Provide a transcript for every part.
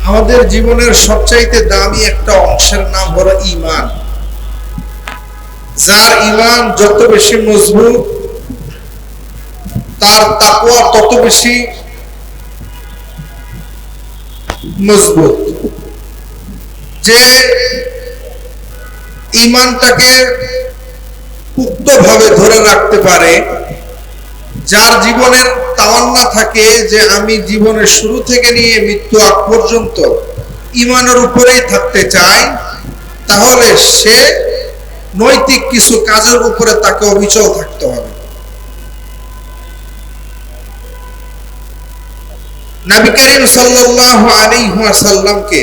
আমাদের জীবনের সবচাইতে দামি একটা অংশের নাম হলো ঈমান। যার ঈমান যত বেশি মজবুত, তার তাকওয়া তত বেশি মজবুত। যে ঈমানটাকে পুক্তভাবে ধরে রাখতে পারে, যার জীবনের তামান্না থাকে যে আমি জীবনের শুরু থেকে নিয়ে মৃত্যু আগ পর্যন্ত ঈমানের উপরেই থাকতে চাই, তাহলে সে নৈতিক কিছু কাজের উপরে তাকে অবিচল থাকতে হবে। নবী করিম সাল্লাল্লাহু আলাইহি ওয়াসাল্লামকে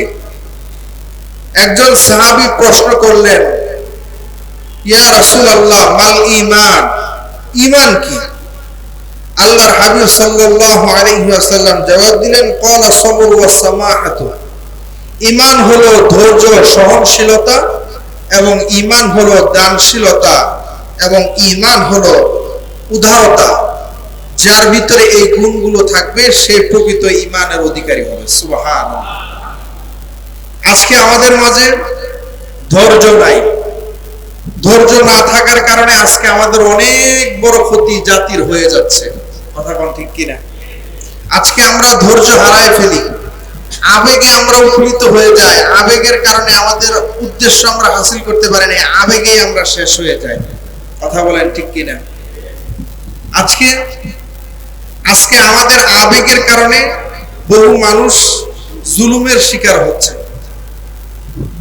একজন সাহাবী প্রশ্ন করলেন, ইয়া রাসূলুল্লাহ মাল ঈমান, ঈমান কি? আল্লাহর হাবিব সাল্লাল্লাহু আলাইহি ওয়াসাল্লাম জবাব দিলেন, ক্বালা সবর ওয়াস সামাহাতু, ঈমান হলো ধৈর্য, সহনশীলতা, এবং ঈমান হলো দানশীলতা, এবং ঈমান হলো উদারতা। যার ভিতরে এই গুণগুলো থাকবে সে প্রকৃত ঈমানের অধিকারী হবে। সুবহানাল্লাহ। আজকে আমাদের মাঝে ধৈর্য নাই। ধৈর্য না থাকার কারণে আজকে আমাদের অনেক বড় ক্ষতি জাতির হয়ে যাচ্ছে। কথা কোন ঠিক কিনা? আজকে আমরা ধৈর্য হারায় ফেলি, আবেগে আমরা উৎফুল্লিত হয়ে যাই, আবেগের কারণে আমাদের উদ্দেশ্য আমরা হাসিল করতে পারি না, আবেগেই আমরা শেষ হয়ে যাই। কথা বলেন ঠিক কিনা? আজকে আমাদের আবেগের কারণে বহু মানুষ জুলুমের শিকার হচ্ছে।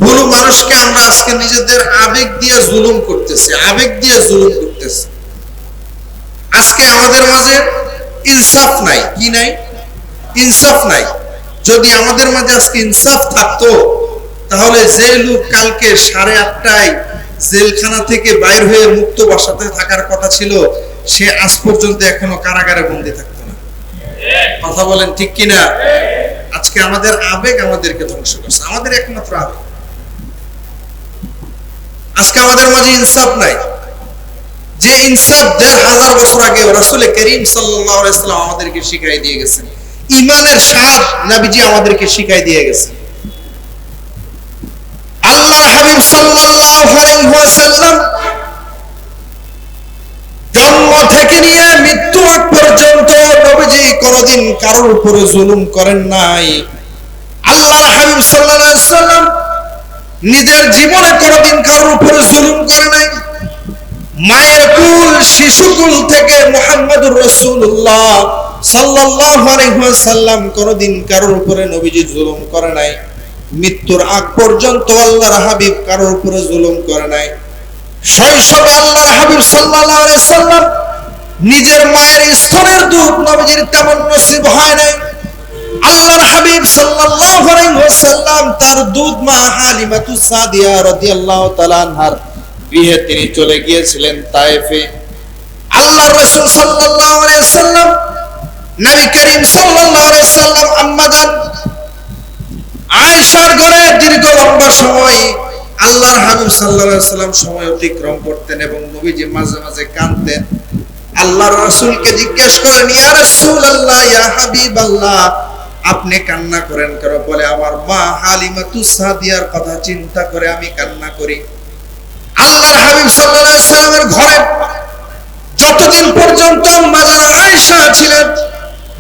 বহু মানুষকে আমরা আজকে নিজেদের আবেগ দিয়ে জুলুম করতেছি, আবেগ দিয়ে জুলুম করতেছি। আজকে আমাদের মাঝে ইনসাফ নাই। কি নাই? ইনসাফ নাই। যদি আমাদের মাঝে আজকে ইনসাফ থাকতো, তাহলে যে লোক কালকে 8:30টায় জেলখানা থেকে বাইর হয়ে মুক্ত বাসাতে থাকার কথা ছিল, সে আজ পর্যন্ত এখনো কারাগারে বন্দী থাকতো না। কথা বলেন ঠিক কিনা? আজকে আমাদের আবেগ আমাদেরকে ধ্বংস করছে, আমাদের একমাত্র আবেগ। আজকে আমাদের মাঝে ইনসাফ নাই। যে ইনসাফ 1500 বছর আগে রাসূল করিম সাল্লাল্লাহু আলাইহি ওয়াসাল্লাম আমাদেরকে শিখাই দিয়ে গেছেন, ঈমানের স্বাদ নবীজি আমাদেরকে শিখাই দিয়ে গেছেন। আল্লাহর হাবিব সাল্লাল্লাহু আলাইহি ওয়াসাল্লাম জন্ম থেকে নিয়ে মৃত্যু আগ পর্যন্ত নবীজি কোনদিন কারোর উপরে জুলুম করেন নাই। আল্লাহর হাবিব সাল্লাল্লাহু আলাইহি ওয়াসাল্লাম নিজের জীবনে কোনদিন কারোর উপরে জুলুম করে নাই। মায়ের কুল, শিশুকুল থেকে মুহাম্মদুর রাসূলুল্লাহ সাল্লাল্লাহু আলাইহি ওয়াসাল্লাম কোনদিন কারোর উপরে নবীজি জুলুম করে নাই। মৃত্যুর আগ পর্যন্ত আল্লাহর হাবিব কারোর উপরে জুলুম করে নাই। শৈশবে আল্লাহর হাবিব সাল্লাল্লাহু আলাইহি ওয়াসাল্লাম নিজের মায়ের স্তনের দুধ নবীজির তেমন নসিব হয় নাই। আল্লাহর হাবিব সাল্লাল্লাহু আলাইহি ওয়াসাল্লাম তার দুধ মা হালিমাতুস সাদিয়া রাদিয়াল্লাহু তাআলা আনহার গৃহে তিনি চলে গিয়েছিলেন তায়েফে। আল্লাহর রাসূল সাল্লাল্লাহু আলাইহি ওয়াসাল্লাম, নবী করিম সাল্লাল্লাহু আলাইহি ওয়াসাল্লাম আম্মাজান আয়েশার ঘরে দীর্ঘ লম্বা সময় আল্লাহর হাবিব সাল্লাল্লাহু আলাইহি ওয়াসাল্লাম সময় অতিক্রম করতেন এবং নবীজি মাঝে মাঝে কাঁদতেন। আল্লাহর রাসূলকে জিজ্ঞেস করেন, ইয়া রাসূলুল্লাহ, ইয়া হাবিবাল্লাহ, আপনি কান্না করেন কেন? বলে, আমার মা হালিমাতুস সাদিয়ার কথা চিন্তা করে আমি কান্না করি। আল্লাহর হাবিব সাল্লাল্লাহু আলাইহি ওয়াসাল্লামের ঘরে যতদিন পর্যন্ত আম্মাজান আয়েশা ছিলেন,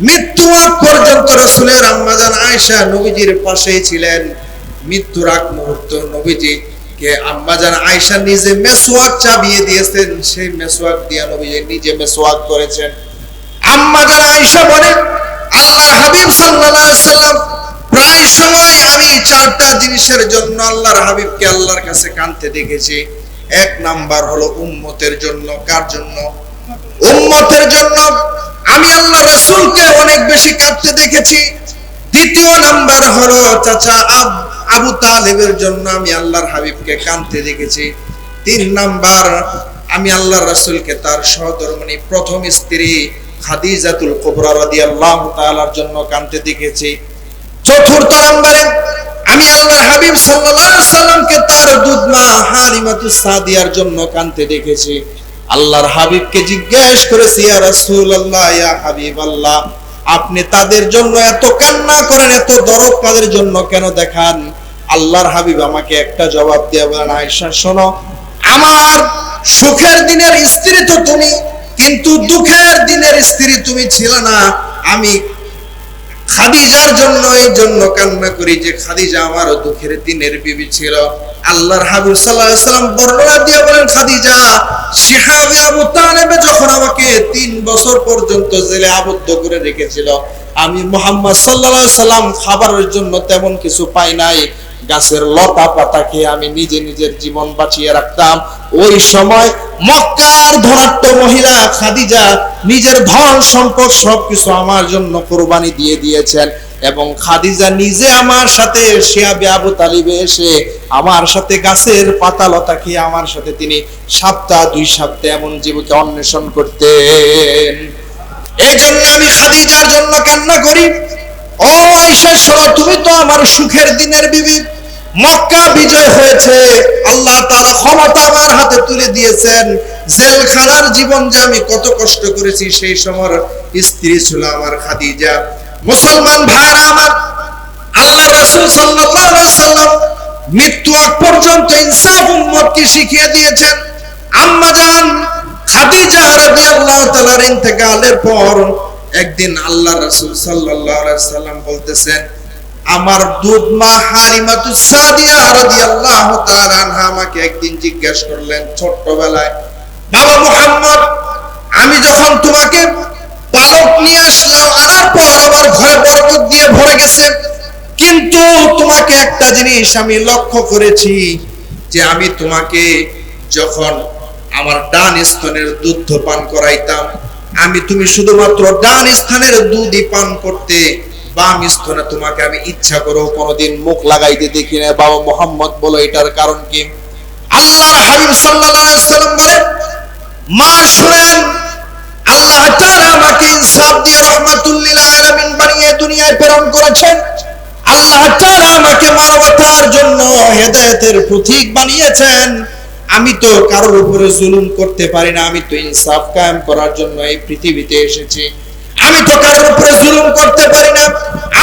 মৃত্যু আগ পর্যন্ত রাসূলের আম্মাজান আয়েশা নবীজির পাশেই ছিলেন। মৃত্যুর আগ মুহূর্ত নবীজি কে আম্মাজান আয়েশা নিজে মেসওয়াক চাবিয়ে দিয়েছেন, সেই মেসওয়াক দিয়ে নবীজি নিজে মেসওয়াক করেছেন। আম্মাজান আয়েশা বলেন, আল্লাহর হাবিব সাল্লাল্লাহু আলাইহি ওয়াসাল্লাম প্রায় সময় আমি 4টা জিনিসের জন্য আল্লাহর হাবিবকে আল্লাহর কাছে কাঁদতে দেখেছি। এক নাম্বার হলো উম্মতের জন্য। কার জন্য? উম্মতের জন্য আমি আল্লাহর রাসূলকে অনেক বেশি কাঁদতে দেখেছি। দ্বিতীয় নাম্বার হলো চাচা আবু তালেবের জন্য আমি আল্লাহর হাবিবকে কাঁদতে দেখেছি। 3 নাম্বার আমি আল্লাহর রাসূলকে তার সহধর্মিণী প্রথম স্ত্রী খাদিজাতুল কুবরা রাদিয়াল্লাহু তাআলার জন্য কাঁদতে দেখেছি। 4র্থ নম্বরে আমি আল্লাহর হাবিব সাল্লাল্লাহু আলাইহি ওয়াসাল্লামকে তার দুধ মা হালিমাতুস সাদিয়ার জন্য কাঁদতে দেখেছি। আল্লাহর হাবিবকে জিজ্ঞেস করেছি, ইয়া রাসূলুল্লাহ, ইয়া হাবিবাল্লাহ, আপনি তাদের জন্য এত কান্না করেন, এত দরদ তাদের জন্য কেন দেখান? আল্লাহর হাবিব আমাকে একটা জবাব দিয়ে বলেন, আয়েশা শোনো, আমার সুখের দিনের স্ত্রী তো তুমি, কিন্তু দুঃখের দিনের স্ত্রী তুমি ছিলে না। আমি খাদিজার জন্য এই জন্য কান্না করি যে খাদিজা আমার দুঃখের দিনের বিবি ছিল। আল্লাহর হাবিব সাল্লাল্লাহু আলাইহি সাল্লাম বর্ণনা দিয়ে বলেন, খাদিজা শিহাবে আবু তালেবে যখন আমাকে 3 বছর পর্যন্ত জেলে আবদ্ধ করে রেখেছিল, আমি মুহাম্মদ সাল্লাল্লাহু আলাইহি সাল্লাম খাবারের জন্য তেমন কিছু পাই নাই, গাছের লতা পাতা খেয়ে আমি নিজের জীবন বাঁচিয়ে রাখতাম। ওই সময় মক্কার ধনাঢ্য মহিলা খাদিজা নিজের ধন সম্পদ সবকিছু আমার জন্য কুরবানি দিয়ে দিয়েছেন, এবং খাদিজা নিজে আমার সাথে শিয়াবে আবু তালিবে এসে আমার সাথে গাছের পাতা লতা খেয়ে আমার সাথে তিনি 2 সপ্তাহ এমন জীবকে অন্বেষণ করতেন। এই জন্য আমি খাদিজার জন্য কান্না করি। ও আয়েশা শোনো, তুমি তো আমার সুখের দিনের বিবি। মক্কা বিজয় হয়েছে, আল্লাহ তাআলা ক্ষমতা আমার হাতে তুলে দিয়েছেন। জেলখানার জীবন যে আমি কত কষ্ট করেছি, সেই সময় স্ত্রী ছিল আমার খাদিজা। মুসলমান ভাইরা আমার, আল্লাহ রাসূল সাল্লাল্লাহু আলাইহি সাল্লাম মৃত্যু আগ পর্যন্ত ইনসাফ উম্মতকে শিখিয়ে দিয়েছেন। আম্মা জান খাদিজা রাদিয়াল্লাহু তাআলার ইন্তেকালের পর একদিন আল্লাহ রাসূল সাল্লাল্লাহু আলাইহি সাল্লাম বলতেছেন, আমার দুধ মা হালিমাতুস সাদিয়া রাদিয়াল্লাহু তাআলা আনহা আমাকে একদিন জিজ্ঞাসা করলেন ছোট্টবেলায়, বাবা মুহাম্মদ, আমি যখন তোমাকে পালক নিয়ে আসলাম, আনার পর আমার ঘরে বরকত দিয়ে ভরে গেছে, কিন্তু তোমাকে একটা জিনিস আমি লক্ষ্য করেছি, যে আমি তোমাকে যখন আমার ডান স্তনের দুধ পান করাইতাম, তুমি শুধুমাত্র ডান স্তনের দুধই পান করতে, বাম স্তনে তোমাকে আমি ইচ্ছা করে কোনোদিন মুখ লাগাইতে দেখি না। বাবা মুহাম্মদ বলো, এটার কারণ কি? আল্লাহর হাবিব সাল্লাল্লাহু আলাইহি সাল্লাম বলেন, মা শুনেন, আল্লাহ তাআলা আমাকে ইনসাফ দিয়ে রাহমাতুল লিল আলামিন বানিয়ে দুনিয়ায় প্রেরণ করেছেন। আল্লাহ তাআলা আমাকে মানবতার জন্য হেদায়েতের প্রতীক বানিয়েছেন। আমি তো কারোর উপরে জুলুম করতে পারি না, আমি তো ইনসাফ কায়েম করার জন্য এই পৃথিবীতে এসেছি। আমি তো কারোর উপরে জুলুম করতে পারি না।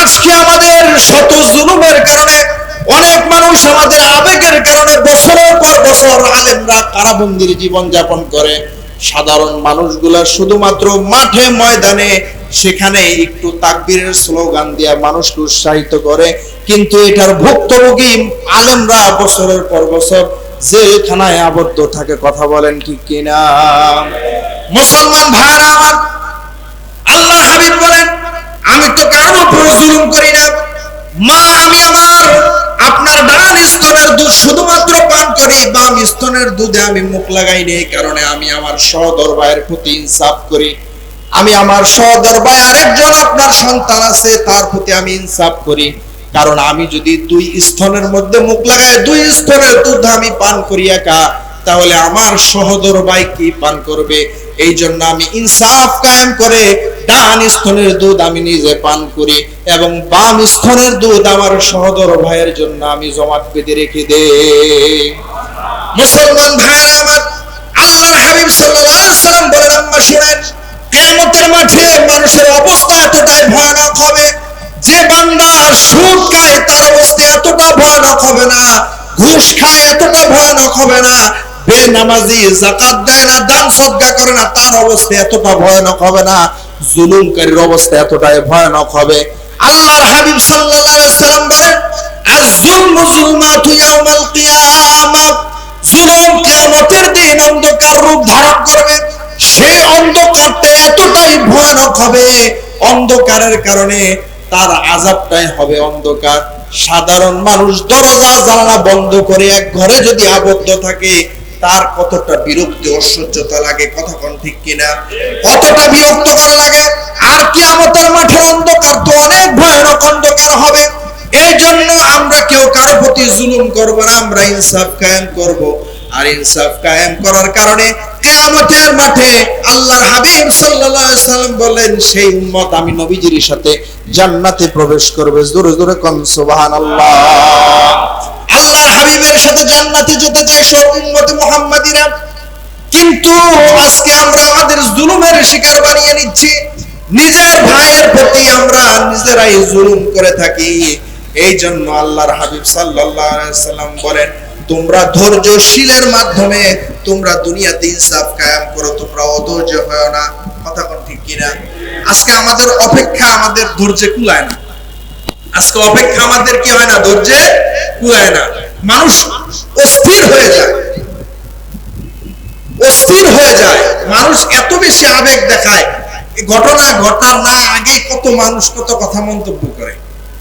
আজকে আমাদের শত জুলুমের কারণে অনেক মানুষ আমাদের আবেগের কারণে বছরের পর বছর আলেমরা কারাবন্দির জীবন যাপন করে। সাধারণ মানুষগুলা শুধুমাত্র মাঠে ময়দানে সেখানে একটু তাকবীরের স্লোগান দিয়ে মানুষকে উৎসাহিত করে, কিন্তু এটার ভুক্তভোগী আলেমরা বছরের পর বছর জেলখানায় আবদ্ধ থাকে। কথা বলেন ঠিক কিনা? মুসলমান ভাইরা আমার, আল্লাহর হাবিব বলেন, আমি তো কারোর উপর জুলুম করি না। মা, আমি আপনার ডান স্তনের দুধ শুধুমাত্র পান করি, বাম স্তনের দুধে আমি মুখ লাগাই নেই, কারণে আমি আমার সহোদর ভাইয়ের প্রতি ইনসাফ করি। আমি আমার সহোদর ভাই আরেকজন আপনার সন্তান আছে, তার প্রতি আমি ইনসাফ করি, কারণ আমি যদি 2 স্তনের মধ্যে মুখ লাগাই 2 স্তনের দুধ আমি পান করি একা, তাহলে আমার সহোদর ভাই কি পান করবে? এই জন্য আমি ইনসাফ কায়েম করে ডান স্তনের দুধ আমি নিজে পান করি, এবং বাম স্তনের দুধ আমার সহোদর ভাইয়ের জন্য আমি জমাট বেঁধে রেখে দেই। মুসলমান ভাইরা আমার, আল্লাহর হাবিব সাল্লাল্লাহু আলাইহি সাল্লাম বলেন, আম্মা শুনেন, কিয়ামতের মাঠে মানুষের অবস্থা এতটাই ভয়ানক হবে, যে বান্দা সুদ খায় তার অবস্থা এতটা ভয়ানক হবে না, ঘুষ খায় এতটা ভয়ানক হবে না, বেনামাজি যাকাত দেয় না, দান সদকা করে না, তার অবস্থা এতটা ভয়ানক হবে না, জুলুমকারীর অবস্থা এতটাই ভয়ানক হবে। আল্লাহর হাবিব সাল্লাল্লাহু আলাইহি সাল্লাম বলেন, আয-যুলমু যুলমাতু ইয়াউমাল কিয়ামাহ, জুলুম কিয়ামতের দিন অন্ধকার রূপ ধারণ করবে। সেই অন্ধকারটা এতটাই ভয়ানক হবে, অন্ধকারের কারণে তার আযাবটাই হবে অন্ধকার। সাধারণ মানুষ দরজা জানালা বন্ধ করে এক ঘরে যদি আবদ্ধ থাকে, তার কতটা বিরক্তি অসহ্যতা লাগে। কথা কোন ঠিক কিনা? কতটা বিরক্ত করা লাগে। আর কিয়ামতের মাঠের অন্ধকার তো অনেক ভয়ানক অন্ধকার হবে। এই জন্য আমরা কেউ কারো প্রতি জুলুম করব না, আমরা ইনসাফ কায়েম করব। আর ইনসাফ কায়েম করার কারণে কিয়ামতের মাঠে আল্লাহর হাবিব সাল্লাল্লাহু আলাইহি সাল্লাম বলেন, সেই উম্মত আমি নবীজির সাথে জান্নাতে প্রবেশ করবে। জোরে জোরে কোন সুবহানাল্লাহ। আল্লাহর হাবিবের সাথে জান্নাতে যেতে চায় সব উম্মতে মুহাম্মাদিরা, কিন্তু আজকে আমরা আমাদের জুলুমের শিকার বানিয়ে নিচ্ছি। নিজের ভাইয়ের প্রতি আমরা নিজেরাই জুলুম করে থাকি। এই জন্য আল্লাহর হাবিব সাল্লাল্লাহু আলাইহি ওয়াসাল্লাম বলেন, তোমরা ধৈর্যশীলের মাধ্যমে তোমরা দুনিয়াতে ইনসাফ কায়েম করো, তোমরা অধৈর্য হয় না। কথা কোন ঠিক কিনা? আজকে আমাদের অপেক্ষা আমাদের ধৈর্যে কুলায় না। আজকে অপেক্ষা আমাদের কি হয় না? ধৈর্যে কুলায় না। মানুষ অস্থির হয়ে যায়, অস্থির হয়ে যায়। মানুষ এত বেশি আবেগ দেখায়, ঘটনা ঘটার না আগে কত মানুষ কত কথা মন্তব্য করে।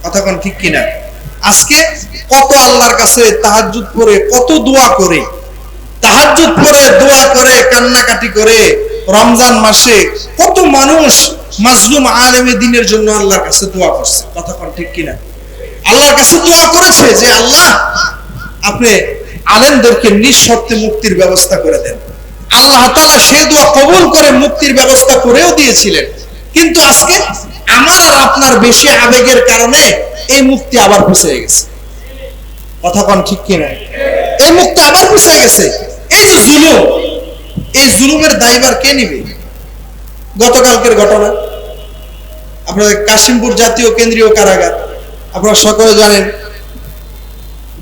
কথা কোন ঠিক কিনা? আজকে কত আল্লাহর কাছে তাহাজ্জুদ করে, কত দোয়া করে, তাহাজ্জুদ করে দোয়া করে, কান্নাকাটি করে, রমজান মাসে কত মানুষ মাজলুম আলেমে দ্বীনের জন্য আল্লাহর কাছে দোয়া করছে। কথা কোন ঠিক কিনা? আল্লাহর কাছে দোয়া করেছে যে আল্লাহ আপনি আলেমদেরকে নিঃশর্তে মুক্তির ব্যবস্থা করে দেন। আল্লাহ তাআলা সেই দোয়া কবুল করে মুক্তির ব্যবস্থা করেও দিয়েছিলেন। কিন্তু আজকে আমার আর আপনার বেশি আবেগের কারণে এই মুক্তি আবার পিছিয়ে গেছে। কথা কোন ঠিক কিনা? এই মুক্তি আবার পিছিয়ে গেছে। এই যে জুলুম, এই জুলুমের দায়ভার কে নিবে? গতকালকের ঘটনা, আপনাদের কাশিমপুর জাতীয় কেন্দ্রীয় কারাগার, আপনারা সকলে জানেন,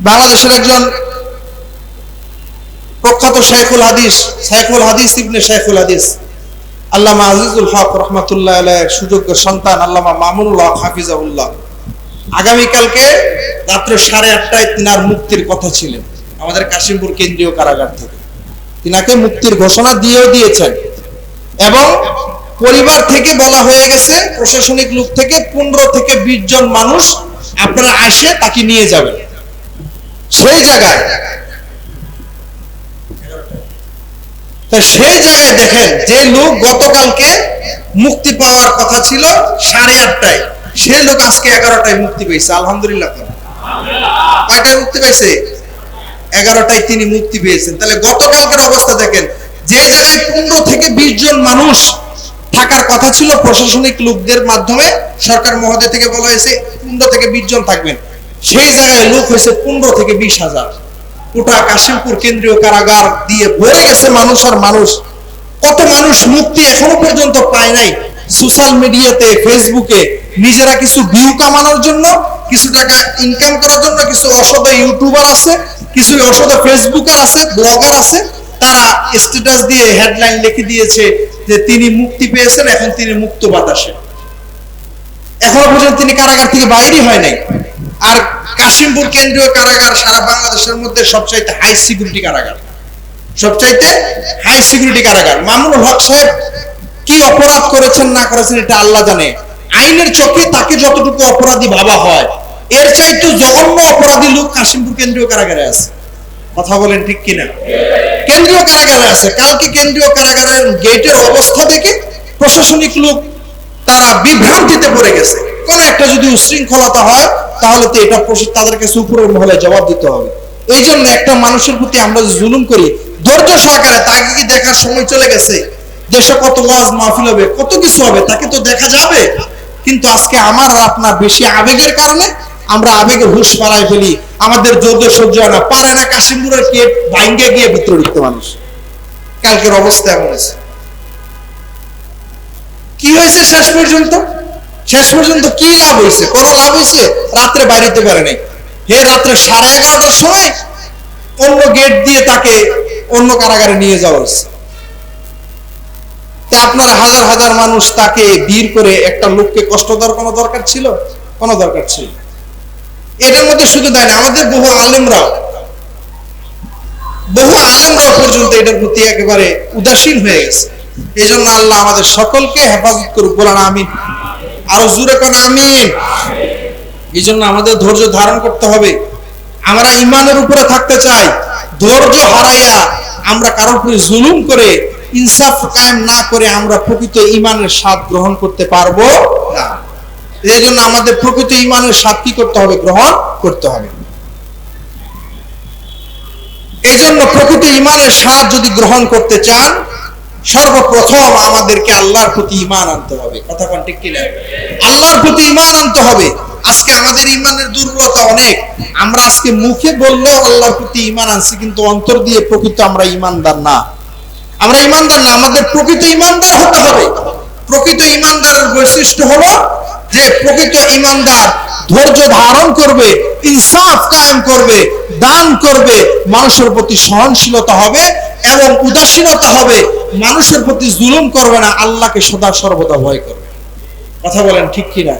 বাংলাদেশের একজন প্রখ্যাত শাইখুল হাদিস ইবনে শাইখুল হাদিস আল্লামা আজিজুল হক রাহমাতুল্লাহ আলাইহির সুযোগ্য সন্তান আল্লামা মামুনুল হক হাফিজাহুল্লাহ আগামীকালকে রাত্র 8:30টায় তিনার মুক্তির কথা ছিলেন আমাদের কাশিমপুর কেন্দ্রীয় কারাগার থেকে। তিনাকে মুক্তির ঘোষণা দিয়েও দিয়েছেন এবং পরিবার থেকে বলা হয়ে গেছে, প্রশাসনিক লোক থেকে 15 থেকে 20 জন মানুষ আপনারা আসে তাকে নিয়ে যাবেন। সেই জায়গায় দেখেন, যে লোক গতকালকে মুক্তি পাওয়ার কথা ছিল 8:30টায়, সেই লোক আজকে 11টায় মুক্তি পেয়েছে। আলহামদুলিল্লাহ। কয়টায় মুক্তি পেয়েছে? 11টায় তিনি মুক্তি পেয়েছেন। তাহলে গতকালকের অবস্থা দেখেন, যে জায়গায় 15 থেকে 20 জন মানুষ থাকার কথা ছিল প্রশাসনিক লোকদের মাধ্যমে, সরকার মহোদয় থেকে বলা হয়েছে 15 থেকে 20 জন থাকবেন, সেই জায়গায় লোক হয়েছে 15 থেকে 20,000। গোটা কাশিমপুর কেন্দ্রীয় কারাগার দিয়ে ভরে গেছে মানুষ আর মানুষ। কত মানুষ মুক্তি এখনো পর্যন্ত পায় নাই। সোশ্যাল মিডিয়াতে, ফেসবুকে নিজেরা কিছু ভিউ কামানোর জন্য, কিছু টাকা ইনকাম করার জন্য, কিছু অসৎ ইউটিউবার আছে, কিছু অসৎ ফেসবুকার আছে, ব্লগার আছে, তারা স্ট্যাটাস দিয়ে হেডলাইন লিখে দিয়েছে যে তিনি মুক্তি পেয়েছেন, এখন তিনি মুক্ত বাতাসে। এখনো পর্যন্ত তিনি কারাগার থেকে বাইরে হয় নাই। আর কাশিমপুর কেন্দ্রীয় কারাগার সারা বাংলাদেশের মধ্যে সবচাইতে হাই সিকিউরিটি কারাগার, সবচাইতে হাই সিকিউরিটি কারাগার। মামুনুল হক সাহেব কি অপরাধ করেছেন না করেছেন এটা আল্লাহ জানে। আইনের চোখে তাকে যতটুকু অপরাধী ভাবা হয়, এর চাইতে জঘন্য অপরাধী লোক কাশিমপুর কেন্দ্রীয় কারাগারে আছে। কথা বলেন ঠিক কিনা? কেন্দ্রীয় কারাগারে আছে। কালকে কেন্দ্রীয় কারাগারের গেটের অবস্থা দেখে প্রশাসনিক লোক তারা বিভ্রান্তিতে পড়ে গেছে। কোন একটা যদি উশৃঙ্খলতা হয় তাহলে তো এটা তাদের কাছে উপরের মহলে জবাব দিতে হবে। এই জন্য একটা মানুষের প্রতি আমরা জুলুম করি, ধৈর্য সহকারে, তাকে কি দেখার সময় চলে গেছে? দেশে কত ওয়াজ মাহফিল হবে, কত কিছু হবে, তাকে তো দেখা যাবে। কিন্তু আজকে আমার আর আপনার বেশি আবেগের কারণে আমরা আবেগের হুঁশ পাড়ায় ফেলি, আমাদের যৌদ্ধ সহ্য হয় না, পারে না কাশিমপুরের গেট ভাঙ্গে গিয়ে ভিতরে ঢুকতে মানুষ। কালকের অবস্থা এমন আছে। কি হয়েছে শেষ পর্যন্ত? শেষ পর্যন্ত কি লাভ হয়েছে? কোন লাভ হয়েছে? রাত্রে বাইরেতে পারে নাই। হে রাত্রে 11:30টার সময় অন্য গেট দিয়ে তাকে অন্য কারাগারে নিয়ে যাওয়া হয়েছে। আপনার হাজার হাজার মানুষ তাকে ভিড় করে একটা লোককে কষ্ট দেওয়ার কোনো দরকার ছিল? কোনো দরকার ছিল? এটার মধ্যে শুধু তাই না, আমাদের বহু আলেমরাও পর্যন্ত এটার প্রতি একেবারে উদাসীন হয়ে গেছে। এই জন্য আল্লাহ আমাদের সকলকে হেফাজত করুক, বলেন আমিন। আরো জোরে কোন আমিন। এই জন্য আমাদের ধৈর্য ধারণ করতে হবে। আমরা ইমানের উপরে থাকতে চাই, ধৈর্য হারাইয়া আমরা কারোর উপরে জুলুম করে ইনসাফ কায়েম না করে আমরা প্রকৃত ইমানের স্বাদ গ্রহণ করতে পারবো না। এই জন্য আমাদের প্রকৃত ইমানের স্বাদ কি করতে হবে? গ্রহণ করতে হবে। এই জন্য প্রকৃত ইমানের স্বাদ যদি গ্রহণ করতে চান, সর্বপ্রথম আমাদেরকে আল্লাহর প্রতি ঈমান আনতে হবে। কথা কোন ঠিক কিনা? আল্লাহর প্রতি ঈমান আনতে হবে। আজকে আমাদের ঈমানের দুর্বলতা অনেক। আমরা আজকে মুখে বললেও আল্লাহর প্রতি ঈমান আনছি, কিন্তু অন্তর দিয়ে প্রকৃত আমরা ঈমানদার না। আমরা ঈমানদার না। আমাদের প্রকৃত ঈমানদার হতে হবে। প্রকৃত ইমানদারের বৈশিষ্ট্য হলো যে প্রকৃত ইমানদার ধৈর্য ধারণ করবে, ইনসাফ কায়েম করবে, দান করবে, মানুষের প্রতি সহনশীলতা হবে এবং উদাসীনতা হবে, মানুষের প্রতি জুলুম করবে না, আল্লাহকে সদা সর্বদা ভয় করবে। কথা বলেন ঠিক কিনা?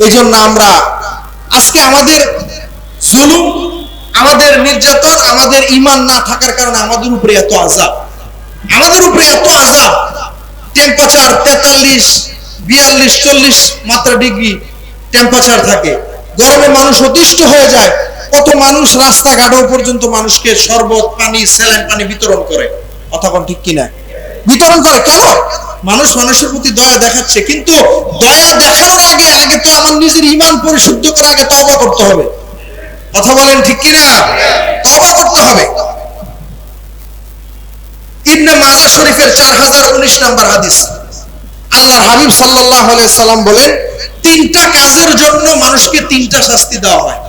এই জন্য আমরা আজকে আমাদের জুলুম, আমাদের নির্যাতন, আমাদের ঈমান না থাকার কারণে আমাদের উপরে এত আযাব, আমাদের উপরে এত আযাব। টেম্পারেচার 43, 42, 40 মাত্রা ডিগ্রি টেম্পারেচার থাকে, গরমে মানুষ অতিষ্ঠ হয়ে যায়। কত মানুষ রাস্তাঘাটও পর্যন্ত মানুষকে শরবত পানি, স্যালাইন পানি বিতরণ করে। কথা কোন ঠিক কিনা? বিতরণ করে কেন? মানুষ মানুষের প্রতি দয়া দেখাচ্ছে, কিন্তু দয়া দেখানোর আগে আগে তো আমার নিজের ঈমান পরিশুদ্ধ করার আগে তওবা করতে হবে। কথা বলেন ঠিক কিনা? তওবা করতে হবে। ইবনে মাজাহ শরীফের 4019 নম্বর হাদিস, আল্লাহর হাবিব সাল্লাল্লাহু আলাইহি সাল্লাম বলেন, তিনটা কাজের জন্য মানুষকে তিনটা শাস্তি দেওয়া হয়।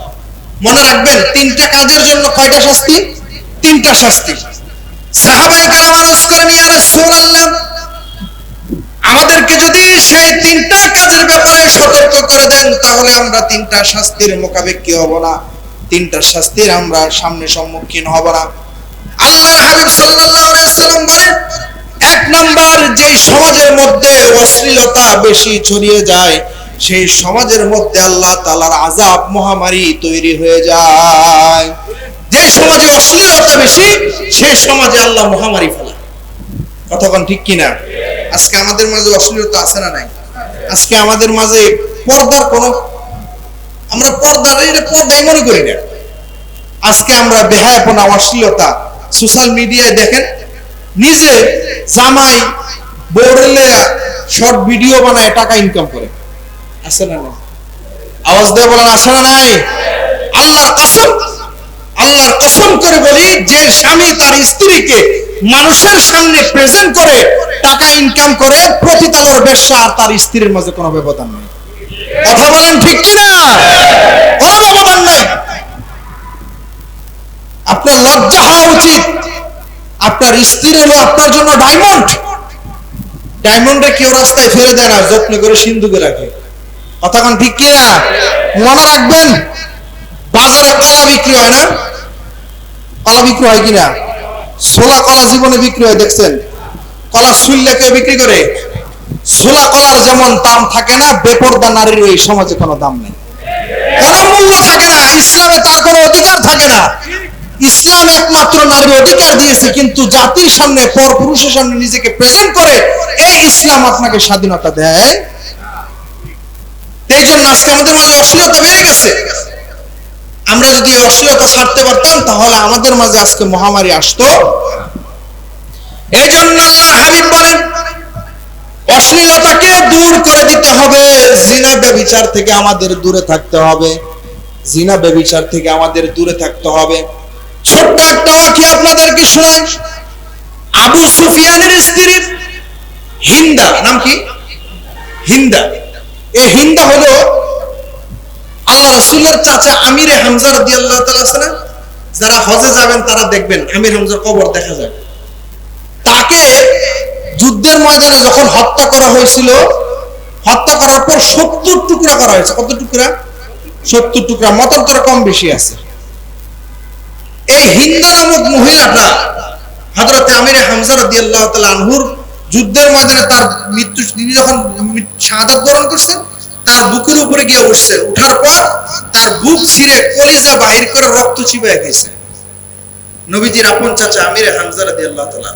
মনে রাখবেন, তিনটা কাজের জন্য কয়টা শাস্তি? তিনটা শাস্তি। সাহাবায়ে কেরাম আরজ করেন, ইয়া রাসূলুল্লাহ, আমাদেরকে যদি সেই তিনটা কাজের ব্যাপারে সতর্ক করে দেন তাহলে আমরা তিনটা শাস্তির মোকাবেক্ষী হব না, তিনটা শাস্তির আমরা সামনে সম্মুখীন হব না। আল্লাহর হাবিব সাল্লাল্লাহু আলাইহি সাল্লাম বলেন, এক নাম্বার, যে সমাজের মধ্যে অশ্লীলতা বেশি ছড়িয়ে যায় সেই সমাজের মধ্যে আল্লাহ তাআলার আযাব মহামারী তৈরি হয়ে যায়। যে সমাজে অশ্লীলতা বেশি সেই সমাজে আল্লাহ মহামারী ফেলে। কথা কোন ঠিক কিনা? আজকে আমাদের মাঝে অশ্লীলতা আছে না নাই? আজকে আমাদের মাঝে পর্দার কোন, আমরা পর্দাই মনে করি না। আজকে আমরা বেহায়াপনা, অশ্লীলতা সোশ্যাল মিডিয়ায় দেখেন, নিজে জামাই বউরে শর্ট ভিডিও বানায় টাকা ইনকাম করে। আছে না নাই? আওয়াজ দিয়ে বলেন আছে না নাই? আল্লাহর কসম করে বলি, যে স্বামী তার স্ত্রীকে মানুষের সামনে প্রেজেন্ট করে টাকা ইনকাম করে, প্রতিতালোর বেশ্যা, আর তার স্ত্রীর মাঝে কোনো ব্যবধান নেই। কথা বলেন ঠিক কিনা? কোনো ব্যবধান নাই। আপনার লজ্জা হওয়া উচিত। আপনার স্ত্রী হলো আপনার জন্য ডায়মন্ড। ডায়মন্ডে কেউ রাস্তায় ফেলে দেয় না, যত্ন করে সিন্ধুকে রাখে। কথা কোন ঠিক কিনা? মনে রাখবেন, বাজারে কলা বিক্রি হয় না? কলা বিক্রি হয় কিনা? ছোলা কলা জীবনে বিক্রি হয় দেখছেন? কলা সুইল্লা কেউ বিক্রি করে? ছোলা কলার যেমন দাম থাকে না, বেপরদা নারীর এই সমাজে কোনো দাম নেই, কোনো মূল্য থাকে না। ইসলামে তার কোনো অধিকার থাকে না। ইসলাম একমাত্র নারীর অধিকার দিয়েছে, কিন্তু জাতির সামনে, পর পুরুষের সামনে নিজেকে প্রেজেন্ট করে এই ইসলাম আপনাকে স্বাধীনতা দেয়। এই জন্য আজকে আমাদের মাঝে অশ্লীলতা বেড়ে গেছে। আমরা যদি অশ্লীলতা ছাড়তে পারতাম তাহলে আমাদের মাঝে আজকে মহামারী আসতো। এই জন্য আল্লাহর হাবিব বলেন, অশ্লীলতাকে দূর করে দিতে হবে, জিনা ব্যভিচার থেকে আমাদের দূরে থাকতে হবে, জিনা ব্যভিচার থেকে আমাদের দূরে থাকতে হবে। ছোট্ট একটা ওয়াকিয়া আপনাদেরকে শোনাই। আবু সুফিয়ানের স্ত্রী হিন্দা, নাম কি? হিন্দা। এই হিন্দা হলো আল্লাহ রাসূলের চাচা আমিরে হামজা রাদিয়াল্লাহু তাআলা আছেন, যারা হজে যাবেন তারা দেখবেন আমির হামজার কবর দেখা যায়। তাকে যুদ্ধের ময়দানে যখন হত্যা করা হয়েছিল, হত্যা করার পর 70 টুকরা করা হয়েছে। কত টুকরা? 70 টুকরা, মতান্তরে কম বেশি আছে। এই হিন্দা নামক মহিলাটা হযরত আমিরে হামজা রাদিয়াল্লাহু তাআলা আনহুর যুদ্ধের ময়দানে তার মৃত্যু, তিনি যখন শাহাদাত বরণ করছেন, তার বুকের উপরে গিয়ে উঠছেন। উঠার পর তার বুক ছিঁড়ে কলিজা বাহির করে রক্ত চিবায় গেছে নবীজির আপন চাচা আমিরে হামজা রাদিয়াল্লাহু তাআলা।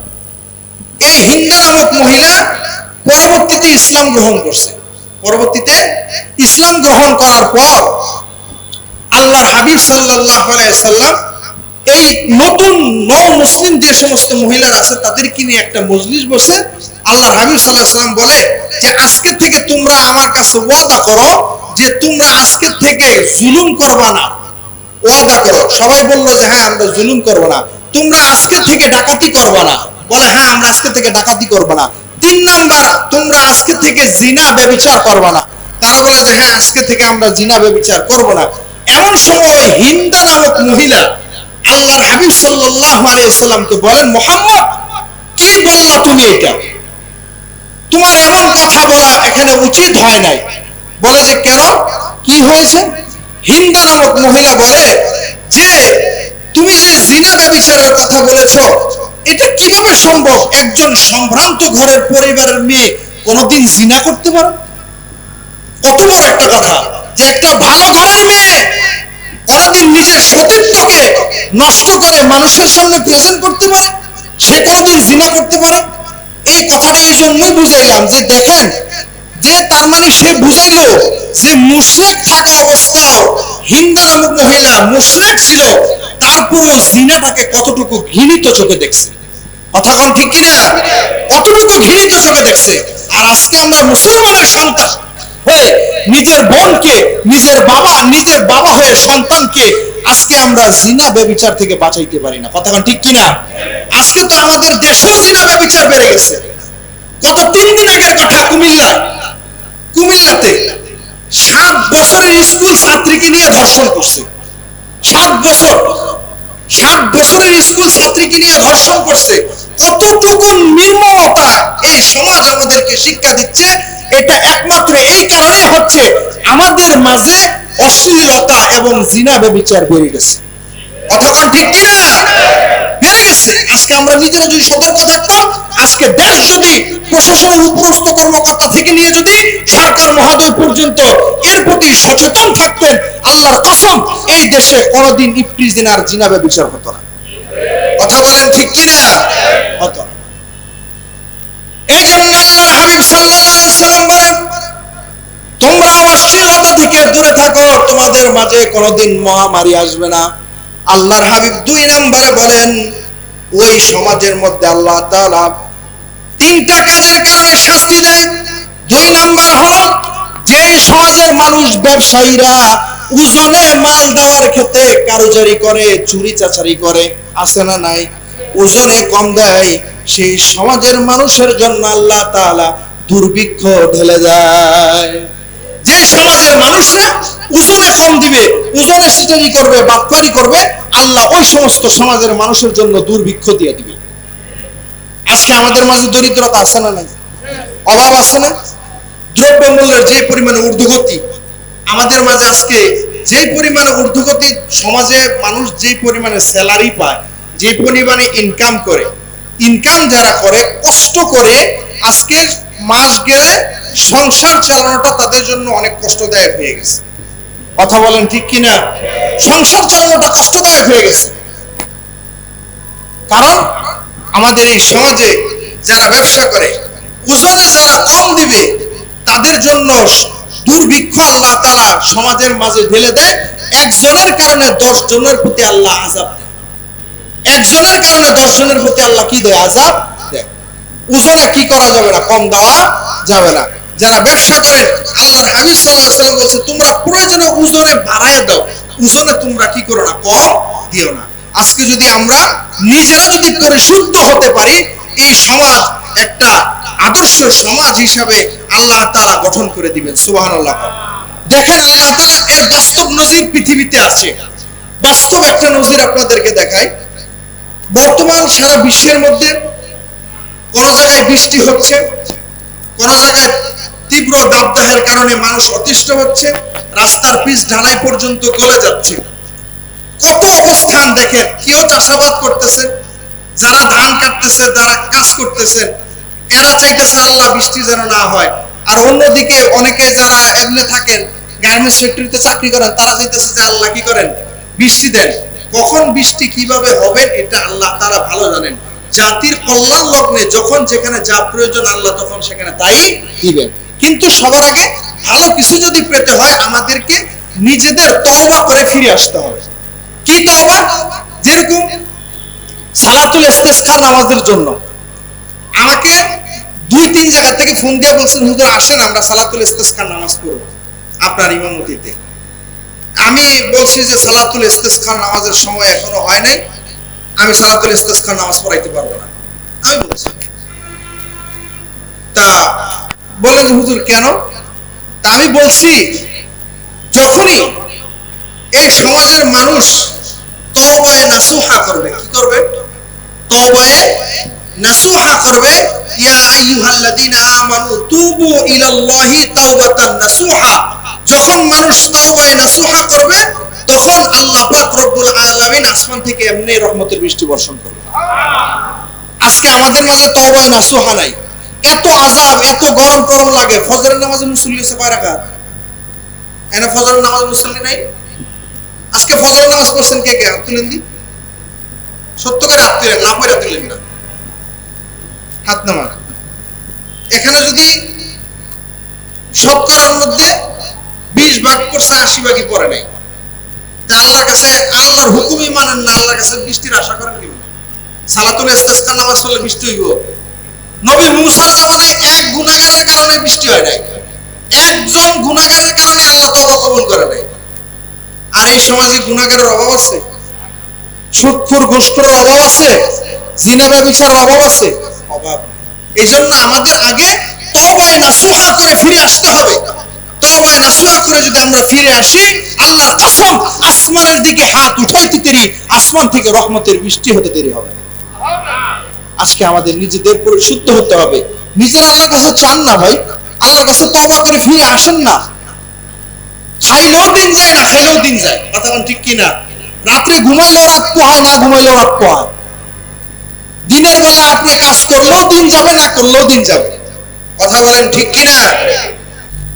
এই হিন্দা নামক মহিলা পরবর্তীতে ইসলাম গ্রহণ করছে। পরবর্তীতে ইসলাম গ্রহণ করার পর আল্লাহর হাবিব সাল্লাল্লাহু আলাইহি সাল্লাম এই নতুন নও মুসলিম যে সমস্ত মহিলারা আছে তাদেরকে নিয়ে একটা মজলিস বসে আল্লাহর হাবিব সাল্লাল্লাহু আলাইহি সাল্লাম বলে যে, আজকে থেকে তোমরা আমার কাছে ওয়াদা করো যে তোমরা আজকে থেকে জুলুম করবা না। ওয়াদা করো। সবাই বললো যে হ্যাঁ আমরা জুলুম করব না। তোমরা আজকে থেকে ডাকাতি করবা না। বলে হ্যাঁ আমরা আজকে থেকে ডাকাতি করব না। 3 নাম্বার, তোমরা আজকে থেকে জিনা ব্যভিচার করবা না। তারা বলে যে হ্যাঁ আজকে থেকে আমরা জিনা ব্যভিচার করব না। এমন সময় হিন্দা নামক মহিলা আল্লাহর হাবিব সাল্লাল্লাহু আলাইহি সাল্লামকে বলেন, মুহাম্মদ কি বললা তুমি এটা? তোমার এমন কথা বলা এখানে উচিত হয় নাই। বলে যে কেন, কি হয়েছে? হিন্দা নামক মহিলা বলে যে তুমি যে জিনা ব্যভিচারের কথা বলেছো, এটা কিভাবে সম্ভব? একজন সম্ভ্রান্ত ঘরের পরিবারের মেয়ে কোনোদিন জিনা করতে পারে? কত বড় একটা কথা, যে একটা ভালো ঘরের মেয়ে কোনোদিন নিজের সতীত্বকে নষ্ট করে মানুষের সামনে প্রেজেন্ট করতে পারে? সে কোনোদিন জিনা করতে পারে? এই কথাটা এই জন্যই বুঝাইলাম যে দেখেন, যে তার মানে সে বুঝাইলো যে মুশরিক থাকা অবস্থাও হিন্দা নামক মহিলা মুশরিক ছিল, তারপরেও জিনাটাকে কতটুকু ঘৃণিত চোখে দেখছে। কথা কোন ঠিক কিনা? কতটুকু ঘৃণিত চোখে দেখছে। আর আজকে আমরা মুসলমানের সন্তান হয়ে নিজের বোনকে, নিজের বাবা হয়ে সন্তানকে আজকে আমরা জিনা ব্যভিচার থেকে বাঁচাইতে পারি না। কথা কোন ঠিক কিনা? আজকে তো আমাদের দেশেও জিনা ব্যভিচার বেড়ে গেছে। গত 3 দিন আগের কথা, কুমিল্লাতে 7 বছরের স্কুল ছাত্রীকে নিয়ে ধর্ষণ করছে। 7 বছরের স্কুল ছাত্রীকে নিয়ে ধর্ষণ করছে। কতটুকু নির্মমতা এই সমাজ আমাদেরকে শিক্ষা দিচ্ছে। এটা একমাত্র এই কারণে হচ্ছে আমাদের মাঝে অশ্লীলতা এবং জিনা ব্যভিচার বেড়ে গেছে। কথা কোন ঠিক কিনা? বেড়ে গেছে। আজকে আমরা নিজেরা যদি সতর্ক থাকতাম, আজকে দেশ যদি প্রশাসনের উপরস্থ কর্মকর্তা থেকে নিয়ে যদি সরকার মহোদয় পর্যন্ত এর প্রতি সচেতন থাকতেন, আল্লাহর কসম এই দেশে কোনোদিন ইফতিজিনা আর জিনা ব্যভিচার হতো না। কথা বলেন ঠিক কিনা? হতো না। এই জন্য আল্লাহর হাবিব সাল্লাল্লাহু আলাইহি ওয়াসাল্লাম বলেন, তোমরা অশ্লীলতা থেকে দূরে থাকো, তোমাদের মাঝে কোনোদিন মহামারী আসবে না। আল্লাহর হাবিব 2 নম্বরে বলেন, ওই সমাজের মধ্যে আল্লাহ তাআলা 3টা কাজের কারণে শাস্তি দেয়। 2 নম্বর হলো যে সমাজের মানুষ ব্যবসায়ীরা ওজনে মাল দেওয়ার ক্ষেত্রে কারুজারি করে, চুরি চাচারি করে, আছে না নাই? ওজনে কম দেয়, সেই সমাজের মানুষের জন্য আল্লাহ তাআলা দুর্ভিক্ষ ঢেলে যায়। যে সমাজের মানুষরা ওজনে কম দিবে, ওজনে সিটারি করবে, বাটপারি করবে, আল্লাহ ওই সমস্ত সমাজের মানুষের জন্য দুর্ভিক্ষ দিয়ে দিবে। আজকে আমাদের মাঝে দরিদ্রতা আছে না নাই? অভাব আছে না? দ্রব্যমূল্যের যে পরিমাণে ঊর্ধ্বগতি আমাদের মাঝে, আজকে যে পরিমাণে ঊর্ধ্বগতি সমাজে, মানুষ যে পরিমাণে স্যালারি পায়, যে পরিমাণে ইনকাম করে, ইনকাম যারা করে কষ্ট করে, আজকে মাস গেলে সংসার চালানোটা তাদের জন্য অনেক কষ্টদায়ক হয়ে গেছে। কথা বলেন ঠিক কিনা? সংসার চালানোটা কষ্টদায়ক হয়ে গেছে। কারণ আমাদের এই সমাজে যারা ব্যবসা করে, ওজনে যারা কম দিবে, তাদের জন্য দুর্ভিক্ষ আল্লাহ তাআলা সমাজের মাঝে ঢেলে দেয়। একজনের কারণে 10 জনের প্রতি আল্লাহ আযাব দেয়। একজনের কারণে 10 জনের প্রতি আল্লাহ কি দেয়? আযাব দেয়। ওজনে কি করা যাবে না? কম দেওয়া যাবে না। যারা ব্যবসা করে, আল্লাহর হাবিব সাল্লাল্লাহু আলাইহি ওয়াসাল্লাম বলেছে, তোমরা প্রয়োজনে ওজনে বাড়ায় দাও, ওজনে তোমরা কি করো না? কম দিও না। আজকে যদি আমরা নিজেরা যদি পরিশুদ্ধ হতে পারি, এই সমাজ একটা আদর্শ সমাজ হিসাবে আল্লাহ তাআলা গঠন করে দিবেন। সুবহানাল্লাহ। দেখেন, আল্লাহ তাআলা এর বাস্তব নজির পৃথিবীতে আছে। বাস্তব একটা নজির আপনাদেরকে দেখাই। বর্তমান সারা বিশ্বের মধ্যে কোন জায়গায় বৃষ্টি হচ্ছে, কোন জায়গায় তীব্র দাবদাহের কারণে মানুষ অতিষ্ঠ হচ্ছে, রাস্তার পিচ ঢালাই পর্যন্ত গলে যাচ্ছে। কত অবস্থান দেখেন, কেউ চাষাবাদ করতেছে, যারা ধান কাটতেছে, যারা কাজ করতেছে, এরা চাইতেছে আল্লাহ বৃষ্টি যেন না হয়। আর অন্যদিকে অনেকে যারা এমনি থাকেন, গার্মেন্টস ফ্যাক্টরিতে চাকরি করেন, তারা চাইতেছে যে আল্লাহ কি করেন? বৃষ্টি দেন। কখন বৃষ্টি কিভাবে হবে এটা আল্লাহ তাআলা ভালো জানেন। জাতির কল্যাণ লগ্নে যখন যেখানে যা প্রয়োজন, আল্লাহ তখন সেখানে তাই দিবেন। কিন্তু সবার আগে ভালো কিছু যদি পেতে হয়, আমাদেরকে নিজেদের তওবা করে ফিরে আসতে হবে। কি তওবা? যেরকম সালাতুল ইস্তিসকার নামাজের জন্য আমাকে 2-3 জায়গা থেকে ফোন দিয়ে বলছেন, হুজুর আসেন আমরা সালাতুল ইস্তিসকার নামাজ পড়ব আপনার ইমামতিতে। আমি বলছি যে সালাতুল ইস্তিসকার নামাজের সময় এখনো হয় নাই, আমি সালাতুল ইস্তিসকার নামাজ পড়াইতে পারবো না, আমি বলছি। তা বলেন যে হুজুর কেন? তা আমি বলছি, যখনই এই সমাজের মানুষ তওবায়ে নাসুহা করবে, কি করবে? তওবায়ে নাসুহা করবে, ইয়া আইয়ুহাল্লাযীনা আমানু তুবু ইলাল্লাহি তাওবাতান নাসুহা, যখন মানুষ তাওবায়ে নাসুহা করবে তখন আল্লাহ পাক রব্বুল আলামিন আসমান থেকে এমনি রহমতের বৃষ্টি বর্ষণ করবে। আজকে আমাদের মাঝে তাওবায়ে নাসুহা নাই, এত আযাব, এত গরম টরম লাগে। ফজরের নামাজে মুসল্লি হচ্ছে কয় রাকাত? এনে ফজরের নামাজে মুসল্লি নাই? আজকে ফজরের নামাজ পড়ছেন কে কে? হাত তুলেন দি, সত্য করে হাত তুলেন, না পড়ে তুলেন না, হাত নামান। এখানে যদি শতকরার মধ্যে 20 ভাগ পড়ছে, 80 ভাগই পড়ে নাই। আল্লাহর কাছে আল্লাহর হুকুমই মানেন না, আল্লাহর কাছে বৃষ্টির আশা করেন কিভাবে? সালাতুল ইস্তিসকা নামাজ পড়লে বৃষ্টি হইব? নবী মুসার জামানায় এক গুনাহগারের কারণে বৃষ্টি হয় নাই, একজন গুনাহগারের কারণে আল্লাহ তওবা কবুল করে নাই। আর এই সমাজে গুনাহগারের অভাব আছে, সুদখোর ঘুষখোরের অভাব আছে, জিনা ব্যভিচারের অভাব আছে? অভাব। এইজন্য আমাদের আগে তওবায়ে নাসুহা করে ফিরে আসতে হবে। তওবায়ে নাসুহা করে যদি আমরা ফিরে আসি, আল্লাহর কসম আসমানের দিকে হাত উঠাইতে দেরি, আসমান থেকে রহমতের বৃষ্টি হতে দেরি হবে না। আজকে আমাদের নিজেদের পরিশুদ্ধ হতে হবে। নিজেরা আল্লাহর কাছে চান না ভাই, আল্লাহর কাছে তওবা করে ফিরে আসেন না। খাইলেও দিন যায়, না খাইলেও দিন যায়, কথা ঠিক কিনা? রাত্রে ঘুমাইলেও রাত পোহায়, না ঘুমাইলেও রাত পোহায়। দিনের বেলা আপনি কাজ করলেও দিন যাবে, না করলেও দিন যাবে, কথা বলেন ঠিক কিনা?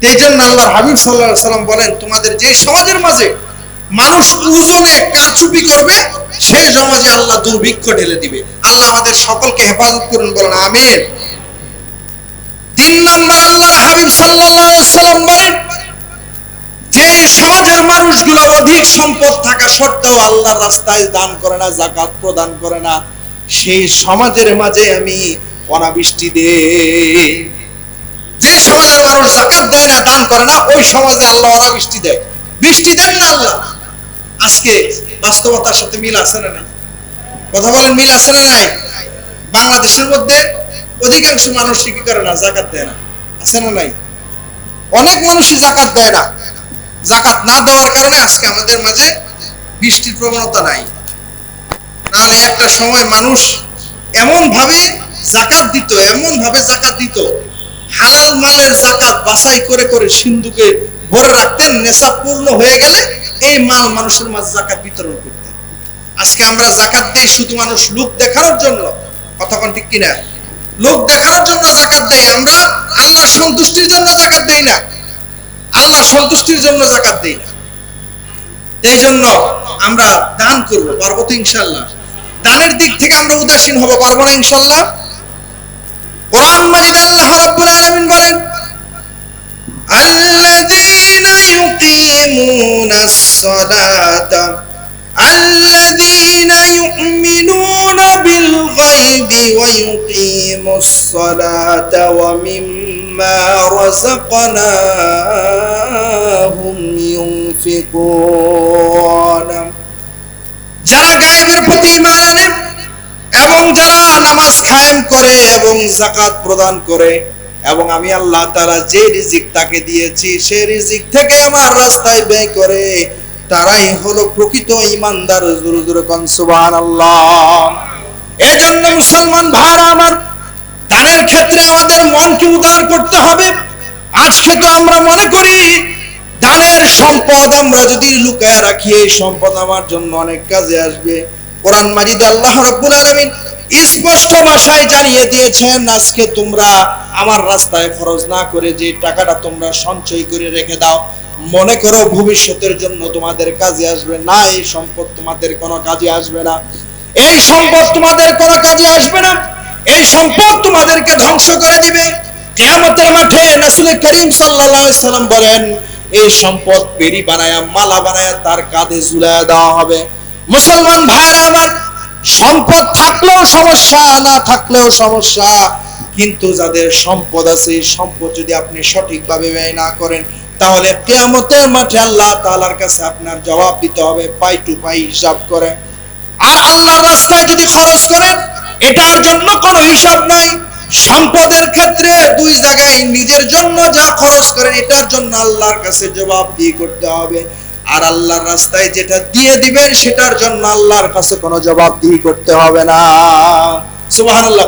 এই জন্য আল্লাহর হাবিব সাল্লাল্লাহু আলাইহি ওয়াসাল্লাম বলেন, তোমাদের যে সমাজের মাঝে মানুষ ওজনে কারচুপি করবে, সেই সমাজে আল্লাহ দুর্ভিক্ষ ঢেলে দিবে। আল্লাহ আমাদের সকলকে হেফাজত করুন, বলেন আমিন। 3 নাম্বার, আল্লাহর হাবিব সাল্লাল্লাহু আলাইহি ওয়াসাল্লাম বলেন, যে সমাজের মানুষগুলো অধিক সম্পদ থাকা সত্ত্বেও আল্লাহর রাস্তায় দান করে না, যাকাত প্রদান করে না, সেই সমাজের মাঝে আমি অনাবৃষ্টি দেই। যে সমাজের মানুষ যাকাত দেয় না, দান করে না, ওই সমাজে আল্লাহ অনাবৃষ্টি দেয়। বৃষ্টি দেন না আল্লাহ। আজকে বাস্তবতার সাথে মিল আছে না নাই? কথা বলেন, মিল আছে না নাই? বাংলাদেশের মধ্যে অধিকাংশ মানুষ কি করে না? যাকাত দেয় না, আছে না নাই? অনেক মানুষই যাকাত দেয় না। যাকাত না দেওয়ার কারণে আজকে আমাদের মাঝে বৃষ্টির প্রবণতা নাই। নাহলে একটা সময় মানুষ এমন ভাবে যাকাত দিত, এমন ভাবে যাকাত দিত, হালাল মালের যাকাত বাছাই করে করে সিন্ধুকে ভরে রাখতেন, নেশাব পূর্ণ হয়ে গেলে এই মাল মানুষের মাঝে যাকাত বিতরণ করতেন। আজকে আমরা যাকাত দেই শুধু মানুষ লোক দেখানোর জন্য, কথা কোন ঠিক কিনা? লোক দেখানোর জন্য যাকাত দেই আমরা, আল্লাহর সন্তুষ্টির জন্য যাকাত দেই না, আল্লাহর সন্তুষ্টির জন্য যাকাত দেই না। এই জন্য আমরা দান করব, পারবো তো ইনশাআল্লাহ? দানের দিক থেকে আমরা উদাসীন হব, পারবো না ইনশাআল্লাহ? কোরআন মাজিদে আল্লাহ রাব্বুল আলামিন বলেন, আল্লাযীনা ইউকিমুনাস সালাতা আল্লাযীনা ইউমিনুনা বিল গায়বি ওয়া ইউকিমুস সালাতা ওয়া মিম্মা রাযাকনাহুম ইউনফিকুন। যারা গায়বের প্রতি ঈমান আনে এবং যারা নামাজ কায়েম করে এবং যাকাত প্রদান করে, এবং আমি আল্লাহ তাআলা যে রিজিক তাকে দিয়েছি সেই রিজিক থেকে আমার রাস্তায় ব্যয় করে, তারাই হলো প্রকৃত ঈমানদার। জোরে জোরে কোন সুবহানাল্লাহ। এজন্য মুসলমান ভাইরা আমার, দানের ক্ষেত্রে আমাদের মনকে উদার করতে হবে। আজকে তো আমরা মনে করি দানের সম্পদ আমরা যদি লুকায় রাখি, এই সম্পদ আমার জন্য অনেক কাজে আসবে। কোরআন মাজিদে আল্লাহ রাব্বুল আলামিন স্পষ্ট ভাষায় জানিয়ে দিয়েছেন, আজকে তোমরা আমার রাস্তায় খরচ না করে যে টাকাটা তোমরা সঞ্চয় করে রেখে দাও, মনে করো ভবিষ্যতের জন্য তোমাদের কাজে আসবে না, এই সম্পদ তোমাদের কোনো কাজে আসবে না। এই সম্পদ তোমাদের কোনো কাজে আসবে না, এই সম্পদ তোমাদেরকে ধ্বংস করে দিবে। কিয়ামতের মাঠে রাসূল করিম সাল্লাল্লাহু আলাইহি সাল্লাম বলেন, এই সম্পদ পেরি বানায়া, মালা বানায়া তার কাঁধে ঝুলায়া দেওয়া হবে। মুসলমান ভাইরা আমার, সম্পদ থাকলেও সমস্যা, না থাকলেও সমস্যা, কিন্তু যাদের সম্পদ আছে, সম্পদ যদি আপনি সঠিকভাবে ব্যয় না করেন, তাহলে কিয়ামতের মাঠে আল্লাহ তাআলার কাছে আপনার জবাব দিতে হবে, পাই টু পাই হিসাব করে। আর আল্লাহর রাস্তায় যদি খরচ করেন, এটার জন্য কোনো হিসাব নাই। সম্পদের ক্ষেত্রে দুই জায়গায়, নিজের জন্য যা খরচ করেন এটার জন্য আল্লাহর কাছে জবাবদিহি করতে হবে, আর আল্লাহর রাস্তায় যেটা দিয়ে দিবেন সেটার জন্য আল্লাহর কাছে কোনো জবাবদিহি করতে হবে না। সুবহানাল্লাহ।